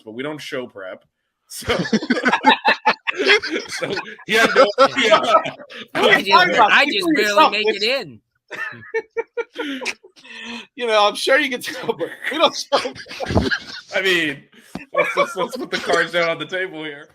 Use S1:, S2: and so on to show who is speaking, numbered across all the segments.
S1: But we don't show prep, so so he had no idea.
S2: I just barely make it in.
S3: I'm sure you can tell, but we don't show prep.
S1: I mean, let's put the cards down on the table here.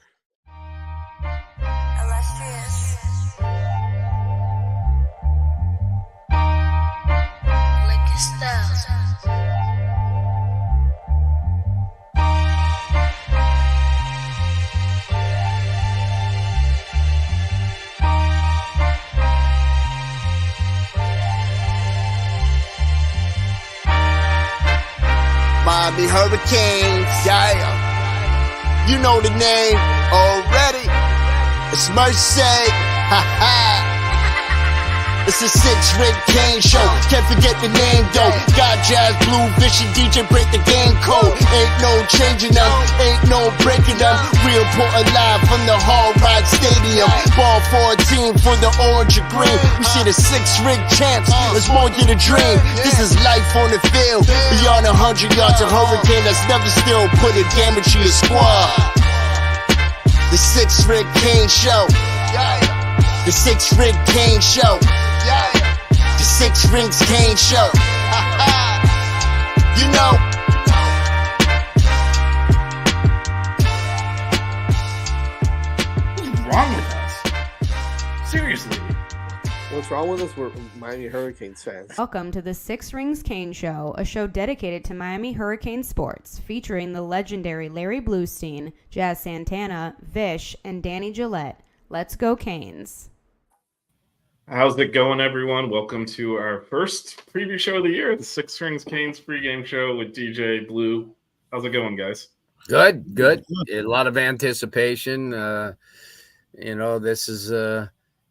S4: Miami Hurricanes, yeah. You know the name already. It's Mercy. Ha ha. It's a 6-rig Kane show. Can't forget the name though. Got Jazz, Blue, Vision, DJ, break the game code. Ain't no changing them, ain't no breaking them. Real Portland live from the Hall Ride Stadium. Ball 14 for the orange and green. We see the 6-rig champs. It's more than a dream. This is life on the field. Beyond 100 yards, a hurricane that's never still put a damage to your squad. The 6-rig Kane show. The 6-rig Kane show. The 6 Rings Kane show. You know.
S1: What's wrong with us? Seriously.
S3: What's wrong with us? We're Miami Hurricanes fans.
S5: Welcome to the 6 Rings Kane Show, a show dedicated to Miami Hurricane sports, featuring the legendary Larry Bluestein, Jazz Santana, Vish, and Danny Gillette. Let's go Canes.
S1: How's it going, everyone? Welcome to our first preview show of the year, the 6 Rings Canes pregame show with DJ Blue. How's it going, guys?
S2: Good. A lot of anticipation. This is,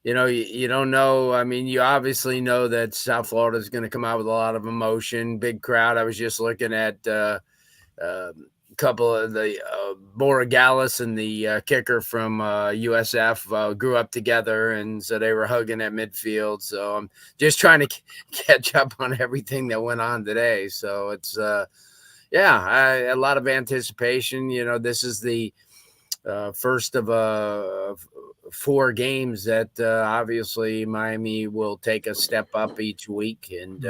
S2: you don't know. I mean, you obviously know that South Florida is going to come out with a lot of emotion, big crowd. I was just looking at couple of the Borogalis and the kicker from USF grew up together, and so they were hugging at midfield. So I'm just trying to catch up on everything that went on today. So it's a lot of anticipation. This is the first of 4 games that obviously Miami will take a step up each week. And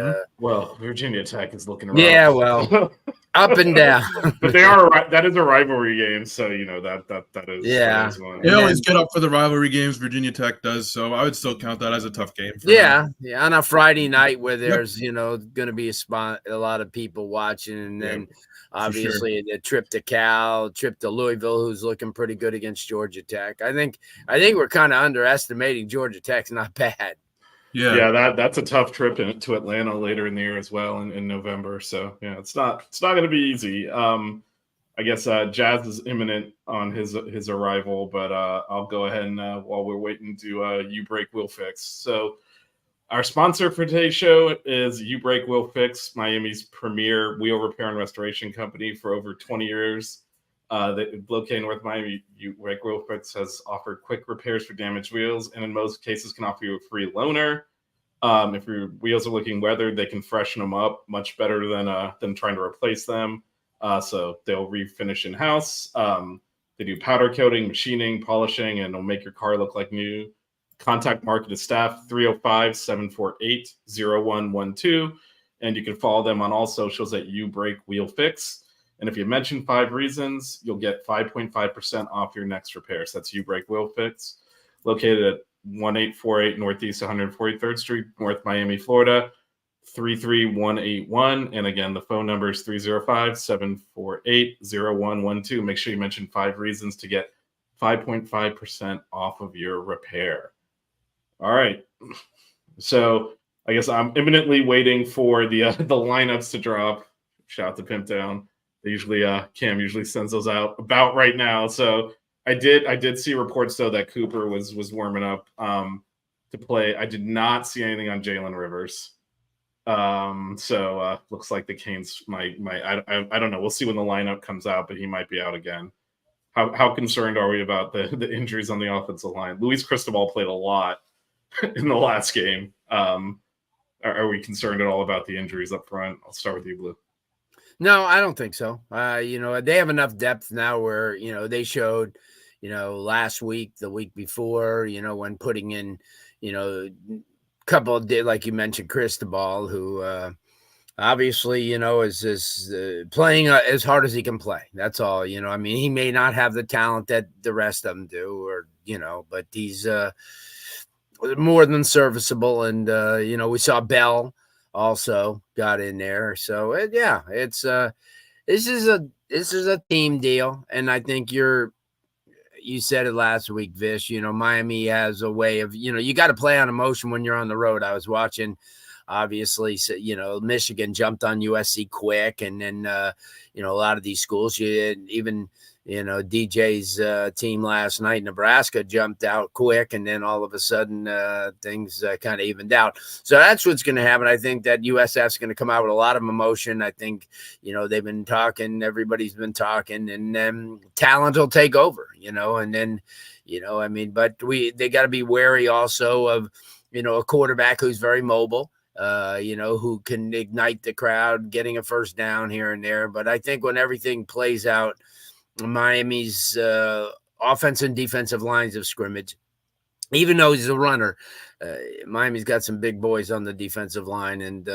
S1: Virginia Tech is looking around.
S2: Yeah, well, up and down.
S1: But that is a rivalry game, so that is.
S2: Yeah,
S6: they always get up for the rivalry games. Virginia Tech does, so I would still count that as a tough game.
S2: Yeah, on a Friday night where there's going to be a lot of people watching, and then obviously the trip to Cal, trip to Louisville, who's looking pretty good against Georgia Tech. I think we're kind of underestimating Georgia Tech's not bad.
S1: Yeah, that's a tough trip to Atlanta later in the year as well in November. So it's not going to be easy. I guess Jazz is imminent on his arrival, but I'll go ahead and while we're waiting to You Break Will Fix. So our sponsor for today's show is You Break Will Fix, Miami's premier wheel repair and restoration company for over 20 years. Located in North Miami, You Break Will Fix has offered quick repairs for damaged wheels, and in most cases can offer you a free loaner. If your wheels are looking weathered, they can freshen them up much better than trying to replace them. So they'll refinish in-house. They do powder coating, machining, polishing, and they'll make your car look like new. Contact marketed staff 305-748-0112, and you can follow them on all socials at You Break Wheel Fix. And if you mention 5 reasons, you'll get 5.5% off your next repair. So that's You Break Wheel Fix, located at 1848 Northeast 143rd Street, North Miami, Florida, 33181. And again, the phone number is 305-748-0112. Make sure you mention 5 reasons to get 5.5% off of your repair. All right. So I guess I'm imminently waiting for the lineups to drop. Shout out to Pimp Down. They usually Cam usually sends those out about right now. So I did see reports though that Cooper was warming up to play. I did not see anything on Jalen Rivers. So looks like the Canes might I don't know. We'll see when the lineup comes out, but he might be out again. How concerned are we about the injuries on the offensive line? Luis Cristobal played a lot in the last game. Are we concerned at all about the injuries up front? I'll start with you, Blue.
S2: No, I don't think so. They have enough depth now where, they showed, last week, the week before, when putting in, couple did, like you mentioned, Cristobal, who obviously, is playing as hard as he can play. That's all, I mean, he may not have the talent that the rest of them do, or, but he's more than serviceable. And, we saw Bell also got in there. So it's this is a team deal. And I think you said it last week, Vish, Miami has a way of, you got to play on emotion when you're on the road. I was watching, obviously, Michigan jumped on USC quick. And then, a lot of these schools, even, DJ's team last night, Nebraska, jumped out quick. And then all of a sudden things kind of evened out. So that's what's going to happen. I think that USF's going to come out with a lot of emotion. I think, they've been talking, everybody's been talking, and then talent will take over, and then, but they got to be wary also of, a quarterback who's very mobile. Who can ignite the crowd, getting a first down here and there. But I think when everything plays out, Miami's offense and defensive lines of scrimmage, even though he's a runner, Miami's got some big boys on the defensive line. And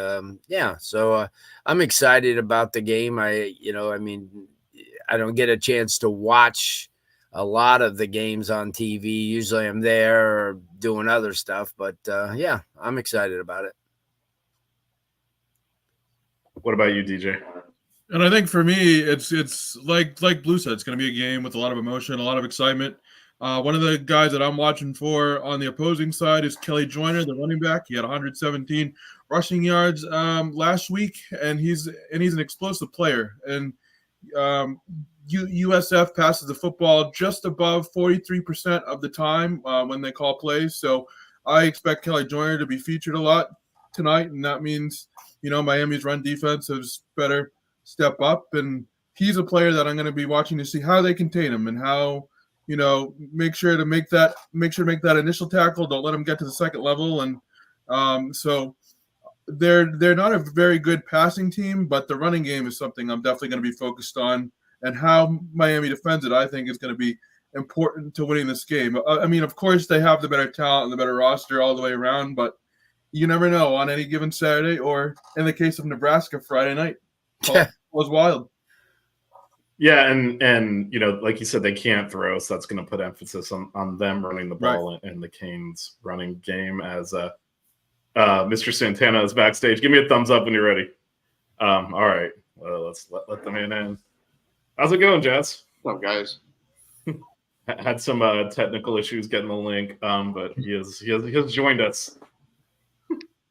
S2: so I'm excited about the game. I don't get a chance to watch a lot of the games on TV. Usually I'm there or doing other stuff, but I'm excited about it.
S1: What about you, DJ?
S6: And I think for me, it's like Blue said, it's going to be a game with a lot of emotion, a lot of excitement. One of the guys that I'm watching for on the opposing side is Kelly Joyner, the running back. He had 117 rushing yards last week, and he's an explosive player. And USF passes the football just above 43% of the time when they call plays. So I expect Kelly Joyner to be featured a lot tonight, and that means Miami's run defense has better step up, and he's a player that I'm going to be watching to see how they contain him and how make sure to make that initial tackle. Don't let him get to the second level, and so they're not a very good passing team, but the running game is something I'm definitely going to be focused on, and how Miami defends it I think is going to be important to winning this game. I mean, of course they have the better talent and the better roster all the way around, but you never know on any given Saturday, or in the case of Nebraska, Friday night. Was wild.
S1: Yeah, and like you said, they can't throw, so that's going to put emphasis on them running the ball, right, and the Canes running game. As Mr. Santana is backstage. Give me a thumbs up when you're ready. All right, well, let's let the man in. How's it going, Jazz?
S3: What's up, guys?
S1: Had some technical issues getting the link, but he has joined us.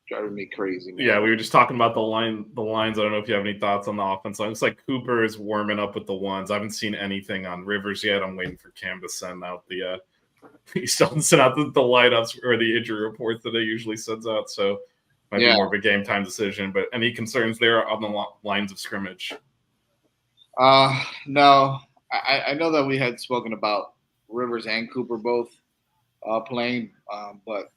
S3: Driving me crazy, man.
S1: Yeah, we were just talking about the lines. I don't know if you have any thoughts on the offense line. Looks like Cooper is warming up with the ones. I haven't seen anything on Rivers yet. I'm waiting for Cam to send out he still hasn't sent out the lineups or the injury reports that he usually sends out. So might be more of a game time decision. But any concerns there on the lines of scrimmage?
S3: No. I know that we had spoken about Rivers and Cooper both playing, but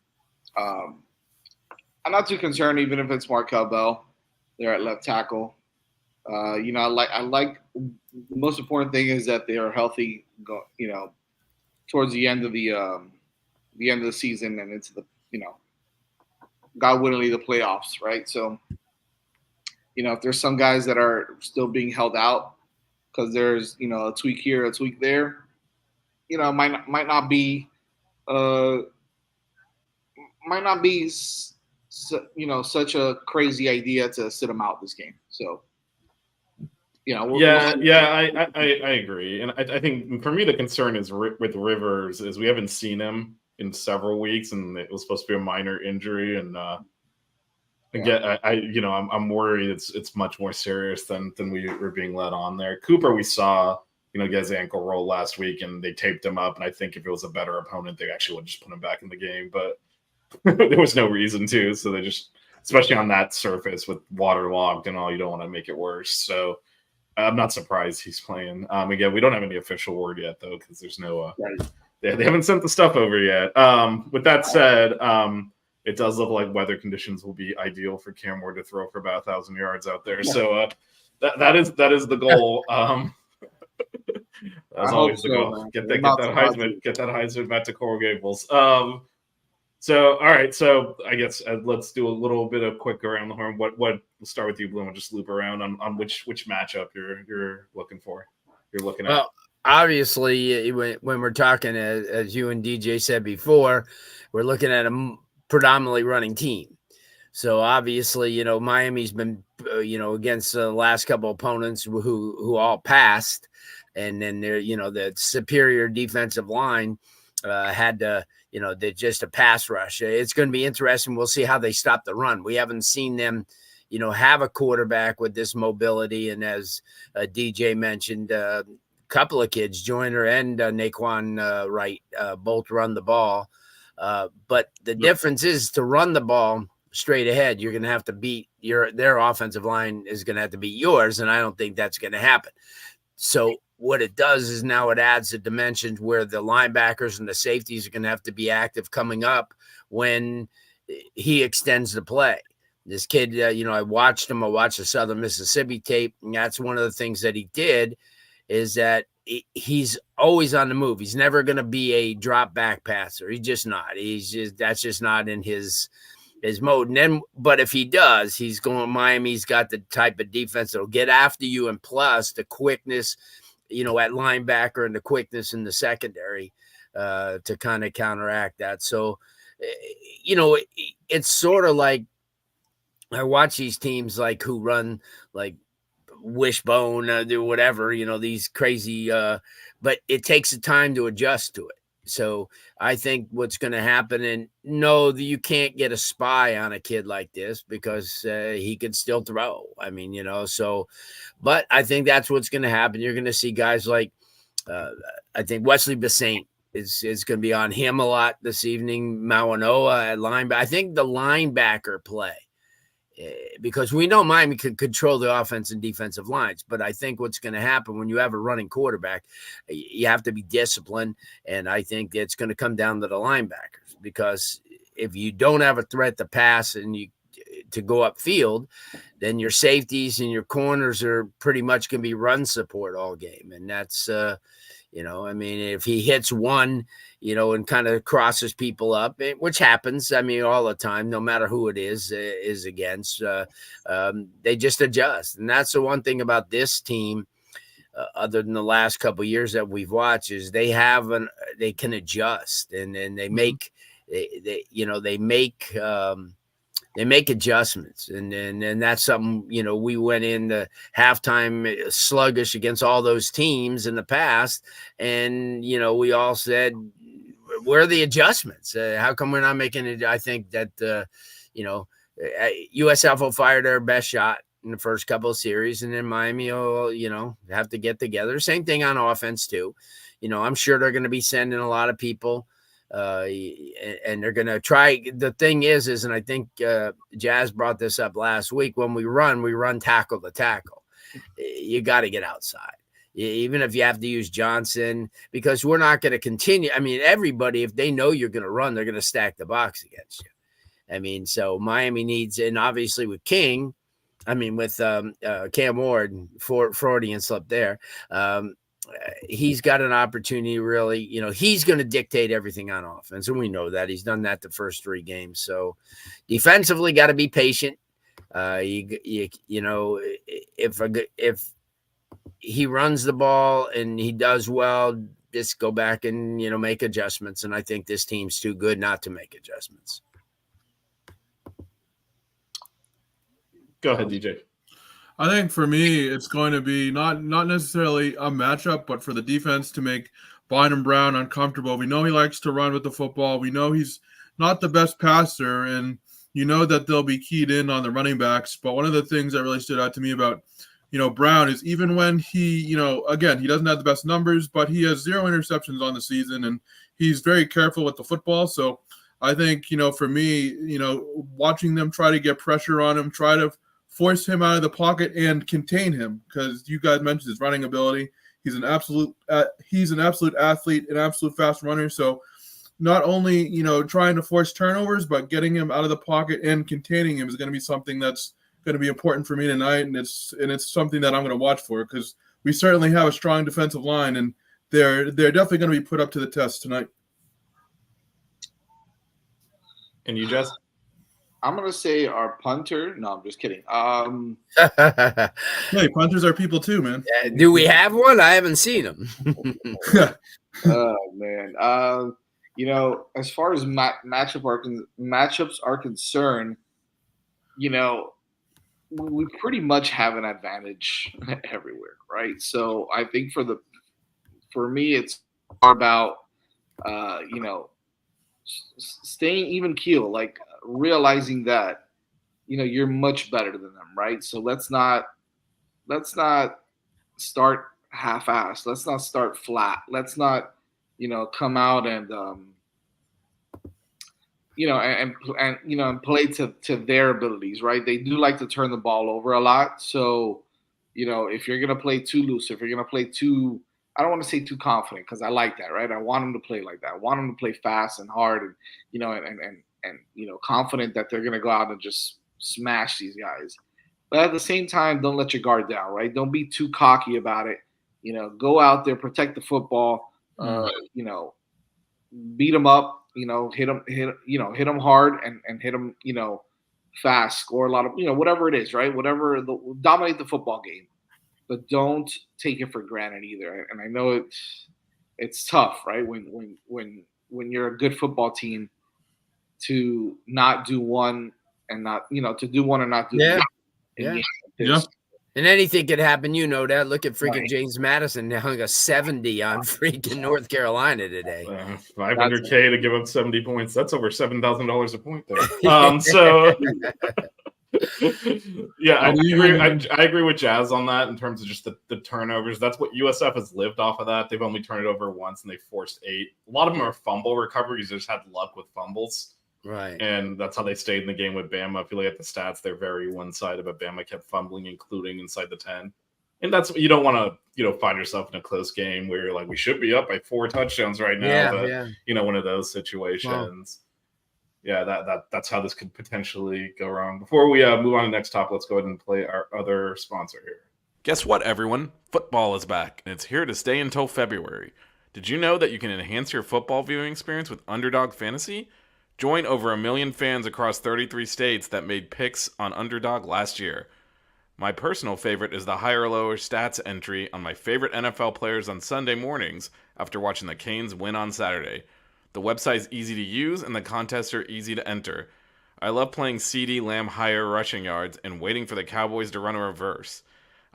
S3: I'm not too concerned, even if it's Markel Bell there at left tackle. I like the most important thing is that they are healthy. Towards the end of the season and into the God willingly the playoffs, right? So if there's some guys that are still being held out because there's a tweak here, a tweak there, might not be such a crazy idea to sit him out this game. So,
S1: I agree. And I think for me, the concern is with Rivers is we haven't seen him in several weeks, and it was supposed to be a minor injury. And again, I'm worried it's much more serious than we were being led on there. Cooper, we saw get his ankle rolled last week, and they taped him up. And I think if it was a better opponent, they actually would just put him back in the game. But there was no reason to, so they just, especially on that surface with waterlogged and all, you don't want to make it worse. So I'm not surprised he's playing. Again, we don't have any official word yet, though, because there's no they haven't sent the stuff over yet. With that said, it does look like weather conditions will be ideal for Cam Ward to throw for about 1,000 yards out there. So that is the goal. As always, the goal. Get that Heisman back to Coral Gables. So, all right. So, I guess let's do a little bit of quick around the horn. What? We'll start with you, Blue, and just loop around on which matchup you're looking for. You're looking at.
S2: Well, obviously, when we're talking, as you and DJ said before, we're looking at a predominantly running team. So obviously, Miami's been, against the last couple opponents who all passed, and then they're, the superior defensive line had to. They're just a pass rush. It's going to be interesting. We'll see how they stop the run. We haven't seen them, have a quarterback with this mobility. And as DJ mentioned, a couple of kids, Joyner and Naquan Wright, both run the ball. But the difference is to run the ball straight ahead, you're going to have to beat their offensive line is going to have to beat yours. And I don't think that's going to happen. So what it does is now it adds a dimension where the linebackers and the safeties are going to have to be active coming up when he extends the play. This kid, I watched him. I watched the Southern Mississippi tape, and that's one of the things that he did is that he's always on the move. He's never going to be a drop back passer. He's just not. That's just not in his mode. And then, but if he does, Miami's got the type of defense that'll get after you, and plus the quickness, at linebacker and the quickness in the secondary to kind of counteract that. So, it's sort of like I watch these teams like who run like wishbone, do whatever, these crazy, but it takes a time to adjust to it. So I think what's going to happen, and no, you can't get a spy on a kid like this because he can still throw. I mean, but I think that's what's going to happen. You're going to see guys like, I think Wesley Basaint is going to be on him a lot this evening. Mawanoa at linebacker. I think the linebacker play, because we know Miami can control the offense and defensive lines, but I think what's going to happen when you have a running quarterback, you have to be disciplined, and I think it's going to come down to the linebackers, because if you don't have a threat to pass and to go upfield, then your safeties and your corners are pretty much going to be run support all game, and that's if he hits one, and kind of crosses people up, which happens, all the time, no matter who it is against, they just adjust. And that's the one thing about this team, other than the last couple of years that we've watched, is they can adjust, and they make, they make adjustments, and that's something, we went into halftime sluggish against all those teams in the past, and we all said, where are the adjustments? How come we're not making it? I think that USF will fire their best shot in the first couple of series, and then Miami will have to get together. Same thing on offense too. I'm sure they're going to be sending a lot of people. And they're going to try. The thing is, and I think Jazz brought this up last week, when we run tackle to tackle. You got to get outside, even if you have to use Johnson, because we're not going to continue. Everybody, if they know you're going to run, they're going to stack the box against you. So Miami needs, and obviously with King, with Cam Ward, Freudian slip there. He's got an opportunity, really, he's going to dictate everything on offense. And we know that he's done that the first 3 games. So defensively, got to be patient. If he runs the ball and he does well, just go back and, make adjustments. And I think this team's too good not to make adjustments.
S1: Go ahead, DJ.
S6: I think for me, it's going to be not necessarily a matchup, but for the defense to make Bynum Brown uncomfortable. We know he likes to run with the football. We know he's not the best passer, and that they'll be keyed in on the running backs. But one of the things that really stood out to me about, Brown is, even when he, again, he doesn't have the best numbers, but he has 0 interceptions on the season, and he's very careful with the football. So I think, for me, watching them try to get pressure on him, try to force him out of the pocket and contain him, because you guys mentioned his running ability. He's an absolute athlete, an absolute fast runner. So not only, trying to force turnovers, but getting him out of the pocket and containing him is going to be something that's going to be important for me tonight. And it's something that I'm going to watch for, because we certainly have a strong defensive line, and they're definitely going to be put up to the test tonight.
S1: And you, Jess?
S3: I'm going to say our punter. No, I'm just kidding.
S6: Hey, punters are people too, man.
S2: Do we have one? I haven't seen him.
S3: Oh, man. As far as matchups are concerned, we pretty much have an advantage everywhere, right? So I think for me, it's more about, staying even keel, like realizing that, you're much better than them, right? So let's not start half-assed. Let's not start flat. Let's not, come out and, and play to their abilities, right? They do like to turn the ball over a lot. So, if you're gonna play too loose, if you're gonna play too, I don't want to say too confident, because I like that, right? I want them to play like that. I want them to play fast and hard, and confident that they're gonna go out and just smash these guys. But at the same time, don't let your guard down, right? Don't be too cocky about it. Go out there, protect the football. Beat them up. Hit them hard and hit them, fast, score a lot of, whatever it is, right? Dominate the football game, but don't take it for granted either. And I know it's tough, right? When you're a good football team, to not do one and not, to do one and not do the other.
S6: Yeah.
S2: And anything could happen, that. Look at freaking James Madison. They hung a 70 on freaking North Carolina today.
S1: $500K to give up 70 points. That's over $7,000 a point there. So, yeah, I agree with Jazz on that in terms of just the turnovers. That's what USF has lived off of that. They've only turned it over once, and they forced 8. A lot of them are fumble recoveries. They just had luck with fumbles.
S2: Right.
S1: And that's how they stayed in the game with Bama. If you look at the stats, they're very one-sided, but Bama kept fumbling, including inside the 10. And that's what you don't want to, find yourself in a close game where you're like, we should be up by 4 touchdowns right now. One of those situations. Wow. Yeah, that's how this could potentially go wrong. Before we move on to the next topic, let's go ahead and play our other sponsor here.
S7: Guess what, everyone? Football is back, and it's here to stay until February. Did you know that you can enhance your football viewing experience with Underdog Fantasy? Join over 1 million fans across 33 states that made picks on Underdog last year. My personal favorite is the higher or lower stats entry on my favorite NFL players on Sunday mornings after watching the Canes win on Saturday. The website is easy to use and the contests are easy to enter. I love playing CeeDee Lamb higher rushing yards and waiting for the Cowboys to run a reverse.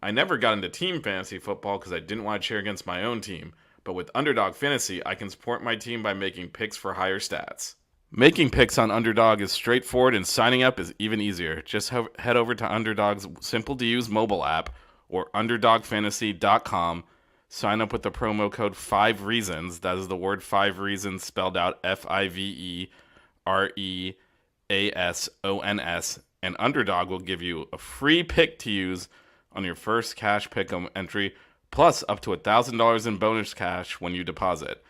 S7: I never got into team fantasy football because I didn't want to cheer against my own team, but with Underdog Fantasy, I can support my team by making picks for higher stats. Making picks on Underdog is straightforward, and signing up is even easier. Just head over to Underdog's simple-to-use mobile app or UnderdogFantasy.com. Sign up with the promo code 5REASONS. That is the word 5 reasons spelled out FIVEREASONS. And Underdog will give you a free pick to use on your first cash pick'em entry, plus up to $1,000 in bonus cash when you deposit.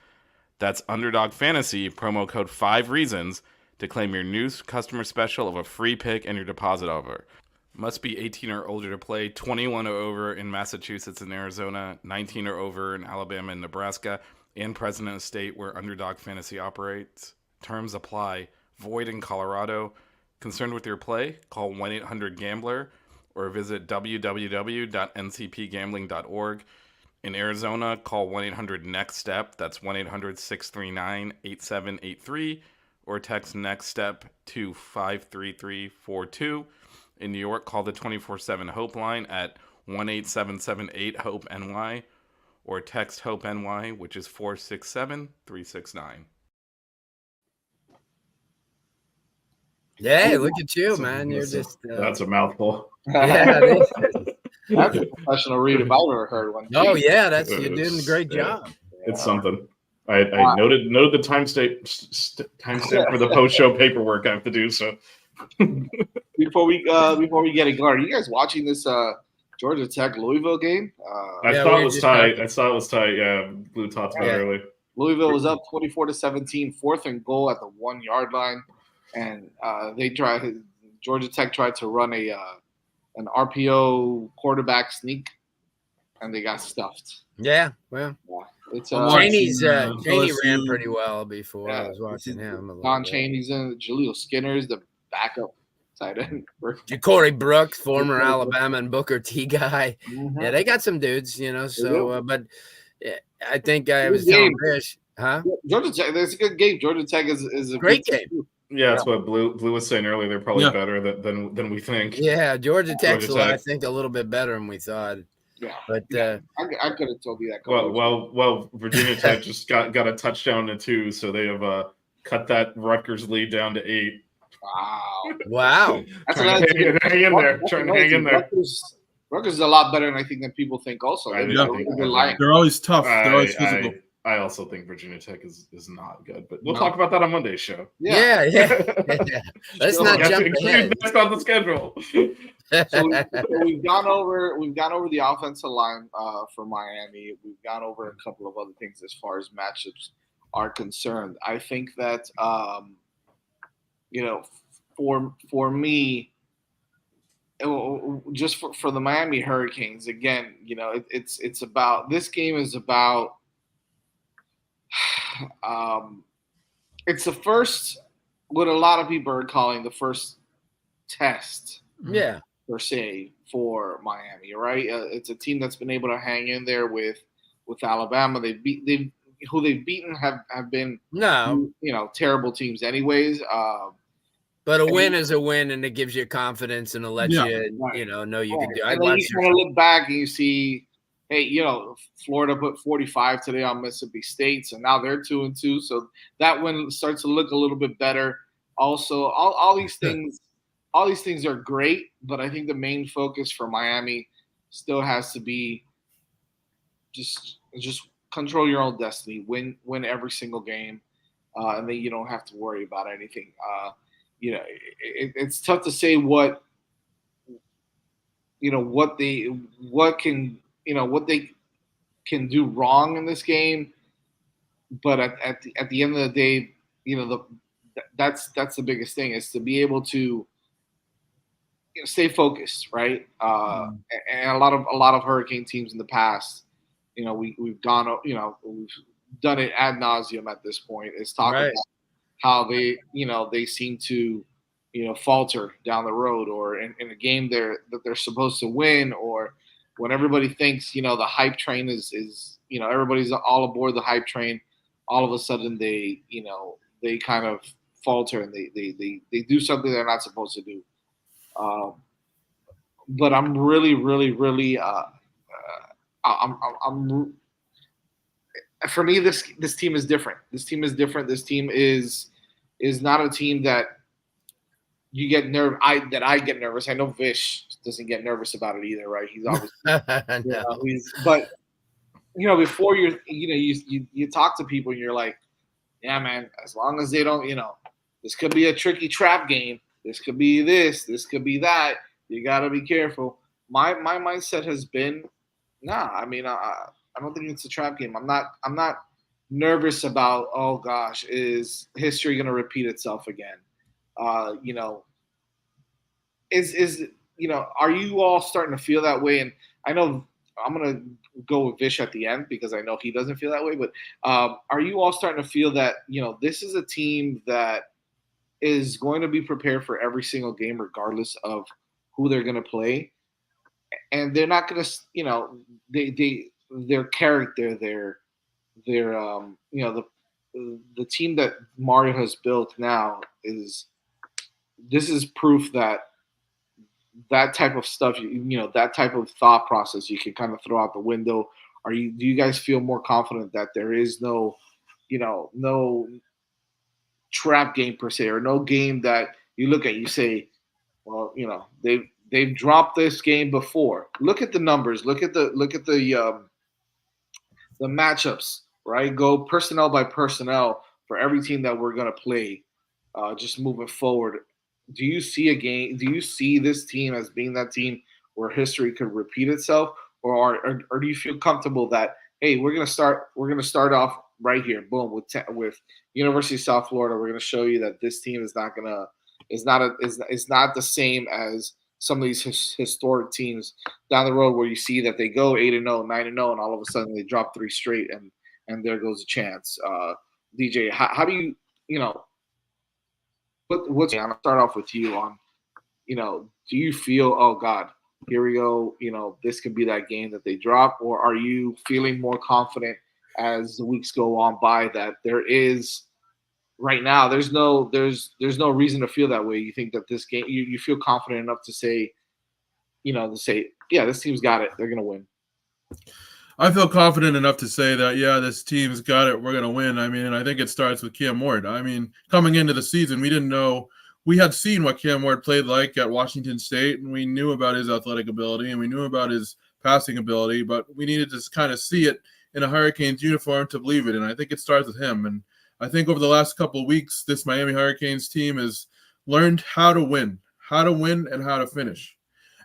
S7: That's Underdog Fantasy, promo code 5REASONS, to claim your new customer special of a free pick and your deposit over. Must be 18 or older to play, 21 or over in Massachusetts and Arizona, 19 or over in Alabama and Nebraska, and President of State where Underdog Fantasy operates. Terms apply. Void in Colorado. Concerned with your play? Call 1-800-GAMBLER or visit www.ncpgambling.org. In Arizona, call 1-800-NEXT-STEP. That's 1-800-639-8783. Or text NEXT-STEP to 53342. In New York, call the 24/7 Hope line at 1-877-8-HOPE-NY. Or text HOPE-NY, which is 467-369.
S2: Yeah, look at you, man. You're just...
S1: That's a mouthful.
S2: Yeah,
S3: That's a professional read if I've ever heard one.
S2: Oh yeah, that's you're
S1: It's-
S2: doing a great
S1: yeah.
S2: job.
S1: It's something. I noted the timestamp for the post show paperwork I have to do. So
S3: Before we get it going, are you guys watching this Georgia Tech Louisville game?
S1: I
S2: Yeah,
S1: thought
S2: we
S1: it
S2: were
S1: was
S2: just
S1: tight.
S2: talking.
S1: I saw it was tight. Yeah, Blue talked about it
S2: Yeah.
S1: earlier.
S3: Louisville was up 24-17, 4th and goal at the 1 yard line, and Georgia Tech tried to run an RPO quarterback sneak, and they got stuffed.
S2: Yeah, well,
S3: It's
S6: I'm watching,
S2: Cheney ran
S6: LSU.
S2: pretty well before. I
S3: Yeah,
S2: was watching him a little
S3: Don
S2: bit.
S3: Chaney's in. Jaleel Skinner's the backup tight end.
S2: Corey Brooks, former Alabama and Booker T guy.
S3: Mhm.
S2: Yeah, they got some dudes, So, but I think I
S3: Good
S2: was telling
S3: game.
S2: Fish, huh?
S3: Georgia Tech. That's a good game. Georgia Tech is a
S2: Great
S3: good
S2: game.
S3: team.
S1: Yeah, that's what Blue was saying earlier. They're probably
S6: Yeah.
S1: better than we think.
S2: Yeah, Georgia Tech's
S1: Georgia Tech.
S2: I think a little bit better than we thought.
S3: Yeah,
S2: But
S3: I could have told you that.
S1: Well, Virginia Tech just got a touchdown to 2, so they have cut that Rutgers lead down to 8.
S3: Wow.
S2: wow.
S3: That's
S1: Trying to hang in there.
S3: That's
S1: Trying to
S3: another
S1: hang in
S3: thing.
S1: there.
S3: Rutgers is a lot better than I think people think. Also,
S1: I
S3: they're
S1: think-
S3: a
S1: I
S3: good
S1: think-
S3: line.
S6: They're always tough. They're always physical.
S1: I also think Virginia Tech is not good, but we'll
S6: No.
S1: talk about that on Monday's show.
S2: Yeah. Let's
S3: Sure.
S2: not
S1: Yes,
S2: jump
S1: including
S2: ahead.
S1: next on the schedule.
S3: So we've gone over the offensive line for Miami. We've gone over a couple of other things as far as matchups are concerned. I think that for me, just for the Miami Hurricanes, again, it's about this game is about it's the first, what a lot of people are calling the first test
S2: Yeah.
S3: per se for Miami, right? It's a team that's been able to hang in there with Alabama. Who they've beaten have been
S2: No,
S3: terrible teams anyways.
S2: but a win is a win, and it gives you confidence and it lets
S6: Yeah.
S2: you,
S3: Right.
S2: know you can do. I
S3: And then you
S2: watched
S3: kind of look back and you see, hey, Florida put 45 today on Mississippi State, so now they're 2-2. So that win starts to look a little bit better. Also, all these things, are great, but I think the main focus for Miami still has to be just control your own destiny, win every single game, and then you don't have to worry about anything. It's tough to say what they can do wrong in this game, but at the end of the day, that's the biggest thing, is to be able to stay focused, right? And a lot of Hurricane teams in the past, we've gone, we've done it ad nauseum at this point. It's talking
S2: Right.
S3: about how they seem to falter down the road, or in a game that they're supposed to win, or when everybody thinks the hype train is everybody's all aboard the hype train, all of a sudden they kind of falter and they do something they're not supposed to do. But I'm really, really, really I'm for me, this team is different. This team is different. This team is not a team that you get I get nervous. I know Vish doesn't get nervous about it either, right? He's always
S2: No.
S3: but before you talk to people and you're like, yeah, man, as long as they don't, this could be a tricky trap game. This could be this could be that. You got to be careful. My mindset has been, nah, I mean, I don't think it's a trap game. I'm not nervous about, oh gosh, is history going to repeat itself again? Are you all starting to feel that way? And I know I'm going to go with Vish at the end because I know he doesn't feel that way, but are you all starting to feel that, this is a team that is going to be prepared for every single game, regardless of who they're going to play? And they're not going to, their character, the team that Mario has built now this is proof that type of stuff, that type of thought process, you can kind of throw out the window. Do you guys feel more confident that there is no trap game per se, or no game that you look at, you say, well, They've dropped this game before. Look at the numbers. Look at the matchups. Right, go personnel by personnel for every team that we're gonna play. Just moving forward, do you see a game? Do you see this team as being that team where history could repeat itself, or do you feel comfortable that hey, we're gonna start off right here, boom, with University of South Florida. We're gonna show you that this team is not the same as some of these historic teams down the road where you see that they go 8-0, 9-0, and all of a sudden they drop 3 straight, and there goes a chance. DJ, how do you know? What's I'll start off with you on, do you feel, oh God, here we go, this could be that game that they drop, or are you feeling more confident as the weeks go on by that there is right now there's no reason to feel that way? You think that this game you feel confident enough to say, yeah, this team's got it, they're gonna win.
S6: I feel confident enough to say that, yeah, this team's got it. We're going to win. I mean, I think it starts with Cam Ward. I mean, coming into the season, we didn't know. We had seen what Cam Ward played like at Washington State, and we knew about his athletic ability, and we knew about his passing ability, but we needed to kind of see it in a Hurricanes uniform to believe it, and I think it starts with him. And I think over the last couple of weeks, this Miami Hurricanes team has learned how to win and how to finish.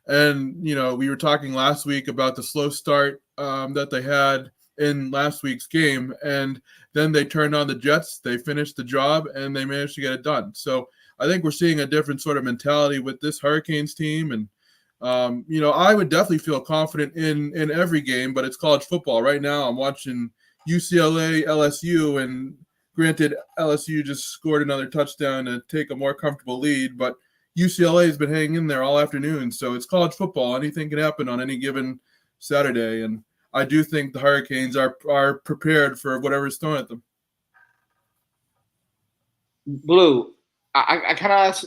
S6: And, we were talking last week about the slow start that they had in last week's game. And then they turned on the Jets. They finished the job, and they managed to get it done. So I think we're seeing a different sort of mentality with this Hurricanes team. And, I would definitely feel confident in every game, but it's college football. Right now I'm watching UCLA, LSU, and granted, LSU just scored another touchdown to take a more comfortable lead, but UCLA has been hanging in there all afternoon, so it's college football. Anything can happen on any given Saturday, and I do think the Hurricanes are prepared for whatever's thrown at them.
S3: Blue, I kind of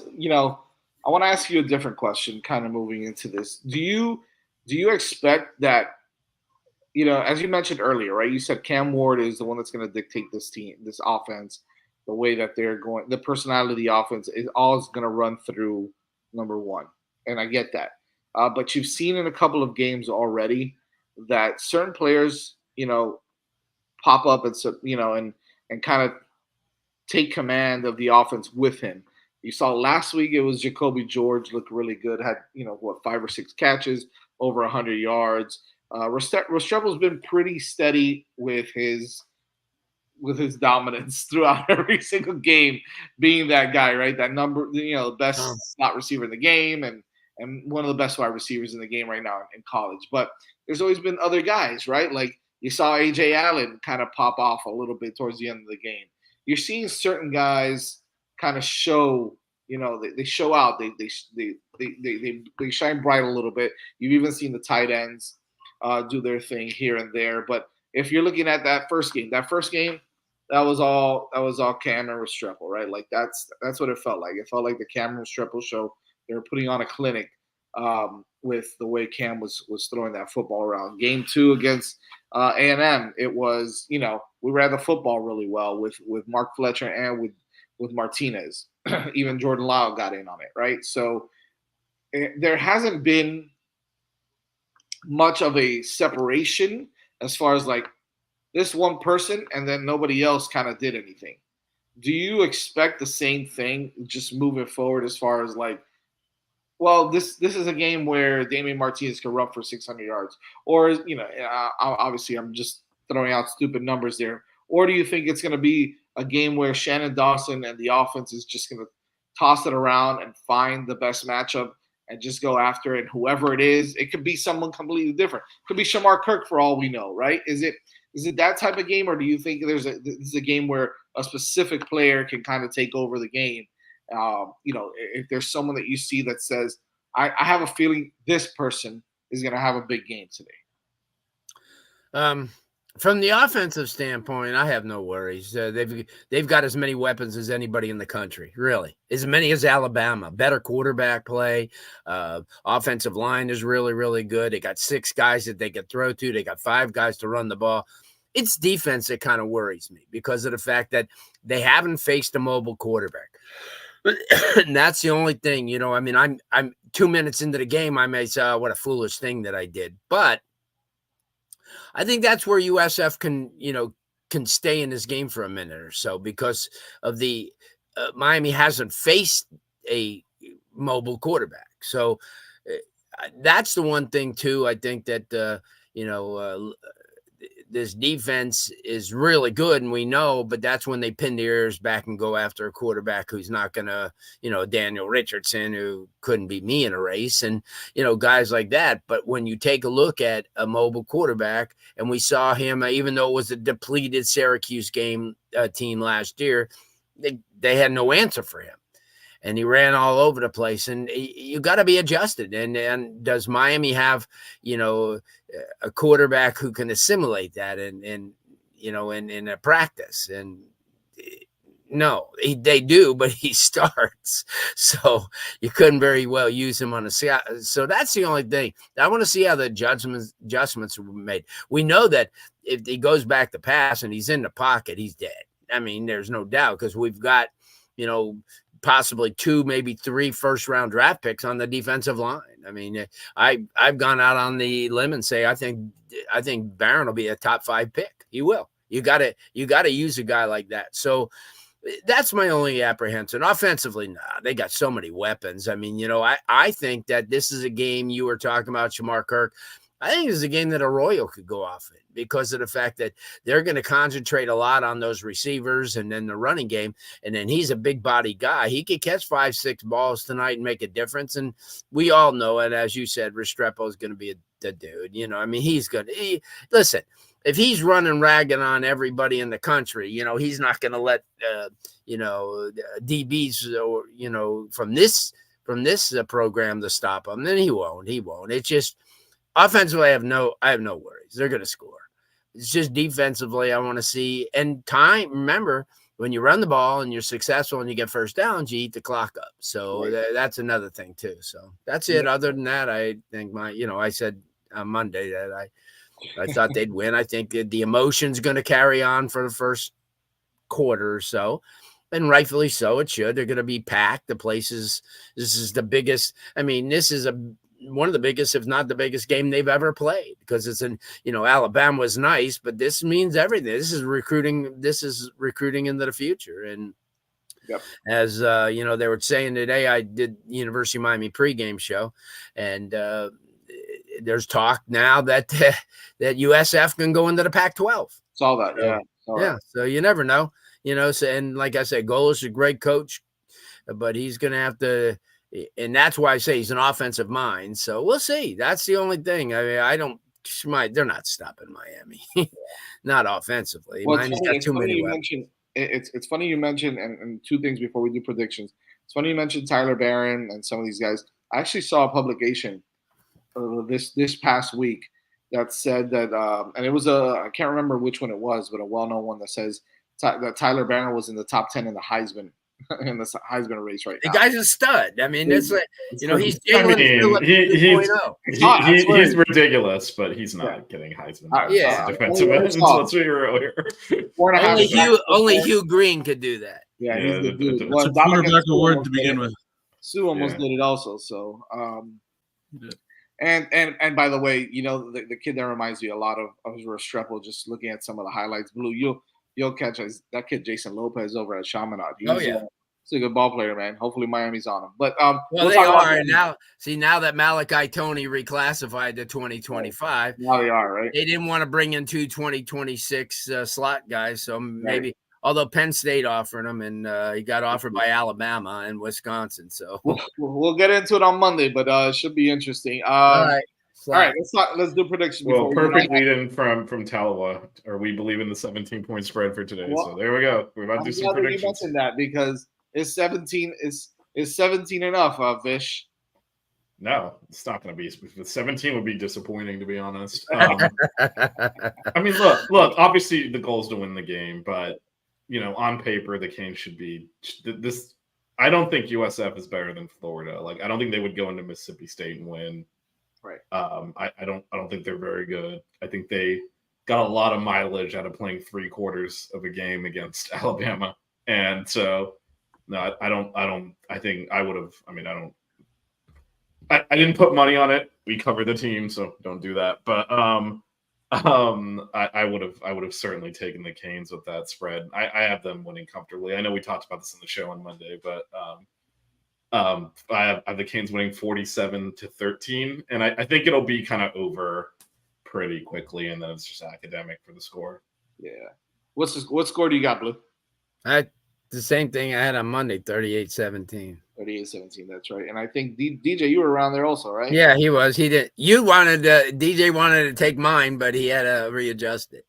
S3: I want to ask you a different question, kind of moving into this. Do you expect that, as you mentioned earlier, right? You said Cam Ward is the one that's going to dictate this team, this offense, the way that they're going, the personality of the offense is always going to run through number one. And I get that. But you've seen in a couple of games already that certain players, pop up and kind of take command of the offense with him. You saw last week it was Jacoby George looked really good, had 5 or 6 catches, over 100 yards. Restrepo's been pretty steady with his dominance throughout every single game, being that guy, right? That number, the best slot receiver in the game, and one of the best wide receivers in the game right now in college. But there's always been other guys, right? Like you saw AJ Allen kind of pop off a little bit towards the end of the game. You're seeing certain guys kind of show, they show out. They shine bright a little bit. You've even seen the tight ends do their thing here and there. But if you're looking at that first game, that was all Cameron Restrepo, right? Like that's what it felt like. It felt like the Cameron Restrepo show. They were putting on a clinic with the way Cam was throwing that football around. Game 2 against A&M, it was, we ran the football really well with Mark Fletcher and with Martinez. Even Jordan Lyle got in on it, right? So there hasn't been much of a separation as far as like this one person and then nobody else kind of did anything. Do you expect the same thing just moving forward as far as like, well, this is a game where Damian Martinez can run for 600 yards, or obviously I'm just throwing out stupid numbers there, or do you think it's going to be a game where Shannon Dawson and the offense is just going to toss it around and find the best matchup and just go after it, and whoever it is, it could be someone completely different. It could be Shamar Kirk for all we know, right? Is it that type of game, or do you think this is a game where a specific player can kind of take over the game? If there's someone that you see that says, I have a feeling this person is going to have a big game today.
S2: From the offensive standpoint, I have no worries. They've got as many weapons as anybody in the country, really. As many as Alabama. Better quarterback play. Offensive line is really, really good. They got 6 guys that they could throw to. They got 5 guys to run the ball. It's defense that kind of worries me because of the fact that they haven't faced a mobile quarterback. And that's the only thing, you know. I mean, I'm 2 minutes into the game, I may say, oh, what a foolish thing that I did. But I think that's where USF can stay in this game for a minute or so because of the Miami hasn't faced a mobile quarterback. So that's the one thing too. I think that this defense is really good, and we know, but that's when they pin their ears back and go after a quarterback who's not going to, Daniel Richardson, who couldn't beat me in a race, and, guys like that. But when you take a look at a mobile quarterback, and we saw him, even though it was a depleted Syracuse team last year, they had no answer for him. And he ran all over the place, and you got to be adjusted. And does Miami have, a quarterback who can assimilate that in a practice? And no, they do, but he starts, so you couldn't very well use him on a. So that's the only thing. I want to see how the adjustments were made. We know that if he goes back to pass and he's in the pocket, he's dead. I mean, there's no doubt because we've got, possibly 2, maybe 3 first-round draft picks on the defensive line. I mean, I've gone out on the limb and say I think Barron will be a top 5 pick. He will. You got to use a guy like that. So that's my only apprehension. Offensively, they got so many weapons. I mean, I think that this is a game you were talking about, Shamar Kirk. I think it's a game that Arroyo could go off in because of the fact that they're going to concentrate a lot on those receivers and then the running game. And then he's a big body guy. He could catch 5-6 balls tonight and make a difference. And we all know it. As you said, Restrepo is going to be the dude. I mean, he's good. Listen, if he's running ragged on everybody in the country, he's not going to let, DBs or, from this program to stop him. Then he won't. It's just, offensively, I have no worries. They're going to score. It's just defensively, I want to see. And time, remember, when you run the ball and you're successful and you get first downs, you eat the clock up. So that's another thing too. So that's it. Other than that, I think I said on Monday that I thought they'd win. I think that the emotion's going to carry on for the first quarter or so. And rightfully so, it should. They're going to be packed. This is the biggest. I mean, this is one of the biggest, if not the biggest game they've ever played because it's Alabama was nice, but this means everything. This is recruiting into the future. And as they were saying today, I did University of Miami pregame show, and there's talk now that USF can go into the Pac-12.
S3: Saw that.
S2: Yeah. So you never know, so, and like I said, Golis is a great coach, but he's going to have to, and that's why I say he's an offensive mind. So we'll see. That's the only thing. I mean, they're not stopping Miami, not offensively.
S3: Well,
S2: Miami's got too many weapons.
S3: It's funny you mentioned, and 2 things before we do predictions. It's funny you mentioned Tyler Barron and some of these guys. I actually saw a publication this past week that said that, and it was I can't remember which one it was, but a well-known one that says that Tyler Barron was in the top 10 in the Heisman race right now.
S2: The guy's a stud. I mean, it's like, he's Jalen
S1: he's ridiculous, but he's not getting Heisman. Defensive end. Let's be real here.
S2: Only Hugh Green could do that.
S3: Yeah, he's the dude.
S6: It's a quarterback award to begin with.
S3: Sue almost did it also. So, and by the way, the kid that reminds me a lot of Restrepo. Just looking at some of the highlights, Blue, you'll catch that kid Jason Lopez over at Chaminade. He's a good ball player, man. Hopefully Miami's on him. But
S2: they are now. See, now that Malachi Tony reclassified to 2025,
S3: now they are right.
S2: They didn't want to bring in 2 2026 slot guys, so maybe. Although Penn State offered him, and he got offered by Alabama and Wisconsin. So
S3: we'll get into it on Monday, but it should be interesting. All right, let's do predictions.
S1: Well, perfect lead in from Talawa. Or we believe in the 17-point spread for today. So there we go. We're about to do some predictions.
S3: You mentioned that because is 17 enough, Vish?
S1: No, it's not going to be. 17 would be disappointing, to be honest. I mean, look. Obviously, the goal is to win the game, but on paper, the Canes should be this. I don't think USF is better than Florida. Like, I don't think they would go into Mississippi State and win.
S3: Right.
S1: I don't think they're very good. I think they got a lot of mileage out of playing 3 quarters of a game against Alabama, and so No, I don't. I think I would have. I mean, I didn't put money on it. We covered the team, so don't do that. But I would have certainly taken the Canes with that spread. I have them winning comfortably. I know we talked about this in the show on Monday, but I have the Canes winning 47-13, and I think it'll be kind of over pretty quickly, and then it's just academic for the score.
S3: Yeah. What score do you got, Blue?
S2: The same thing I had on Monday, 38-17.
S3: 38-17, that's right. And I think DJ, you were around there also, right?
S2: Yeah, he was. He did. DJ wanted to take mine, but he had to readjust it.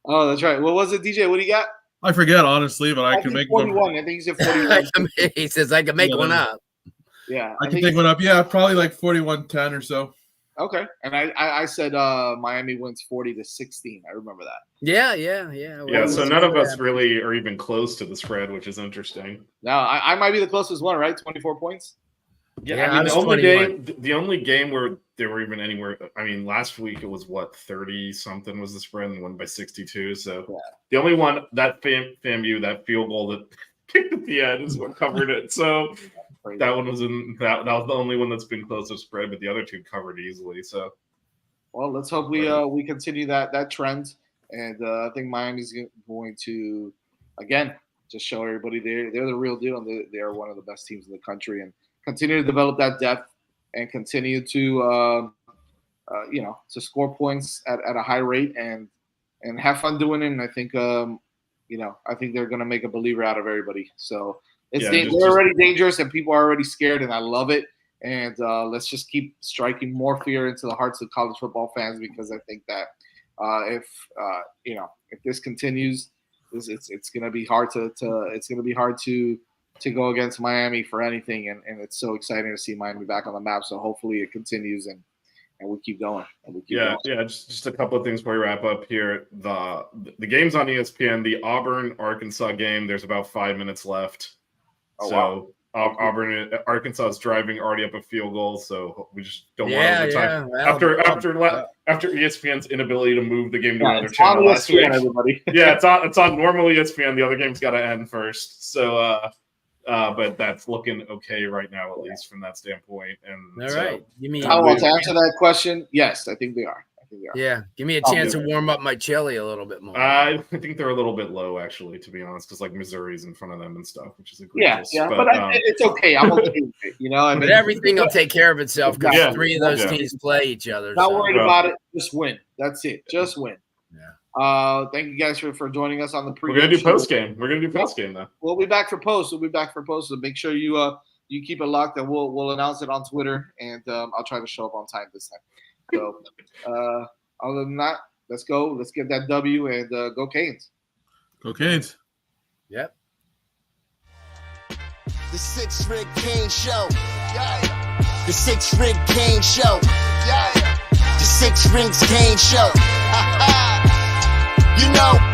S3: Oh, that's right. What was it, DJ? What do you got?
S6: I forget, honestly, but I can make
S3: 41.
S6: one.
S3: I think he said 41.
S2: He says I can make one up.
S3: Yeah.
S6: I can take one up. Yeah, probably like 41-10 or so.
S3: Okay. And I said Miami wins 40-16. I remember that.
S2: Yeah.
S1: Yeah, so none of us really are even close to the spread, which is interesting.
S3: No, I might be the closest one, right? 24 points.
S1: Yeah, I mean, the only game where they were even anywhere. I mean, last week it was 30 something was the spread and won by 62. So yeah. The only one that FAMU, that field goal that kicked at the end is what covered it. So that one was that was the only one that's been close to spread, but the other two covered easily. So
S3: well, let's hope we continue that trend, and I think Miami's going to again just show everybody they're the real deal, and they are one of the best teams in the country, and continue to develop that depth and continue to to score points at a high rate and have fun doing it. And I think I think they're going to make a believer out of everybody. So they're already dangerous and people are already scared, and I love it. And let's just keep striking more fear into the hearts of college football fans, because I think that if this continues, it's going to be hard to go against Miami for anything, and it's so exciting to see Miami back on the map. So hopefully it continues and we keep going.
S1: Yeah. Just a couple of things before we wrap up here. The game's on ESPN. The Auburn-Arkansas game, there's about 5 minutes left. Wow. Arkansas is driving already up a field goal, so we just don't want overtime. After ESPN's inability to move the game to another channel last week. Everybody. Yeah, it's on normal ESPN. The other game's got to end first. So, but that's looking okay right now, at least from that standpoint. And
S2: all right, you mean
S3: to answer that question? Yes, I think they are.
S2: Yeah, give me a chance to warm up my chili a little bit more.
S1: I think they're a little bit low, actually, to be honest, because like Missouri's in front of them and stuff, which is egregious.
S3: Yeah, but it's okay. I'm okay with it.
S2: But everything will take care of itself because three of those teams play each other.
S3: Not worried about it. Just win. That's it. Just win. Yeah. Thank you guys for joining us on the pregame.
S1: We're gonna do post game. We're gonna do post game though.
S3: We'll be back for post. So make sure you keep it locked, and we'll announce it on Twitter, and I'll try to show up on time this time. So. Other than that, let's go. Let's get that W and go Canes.
S6: Go Canes.
S2: Yep.
S4: The 6 Rig Kane Show. Yeah. The 6 Rig Kane Show. Yeah. The 6 Rings Kane Show. You know.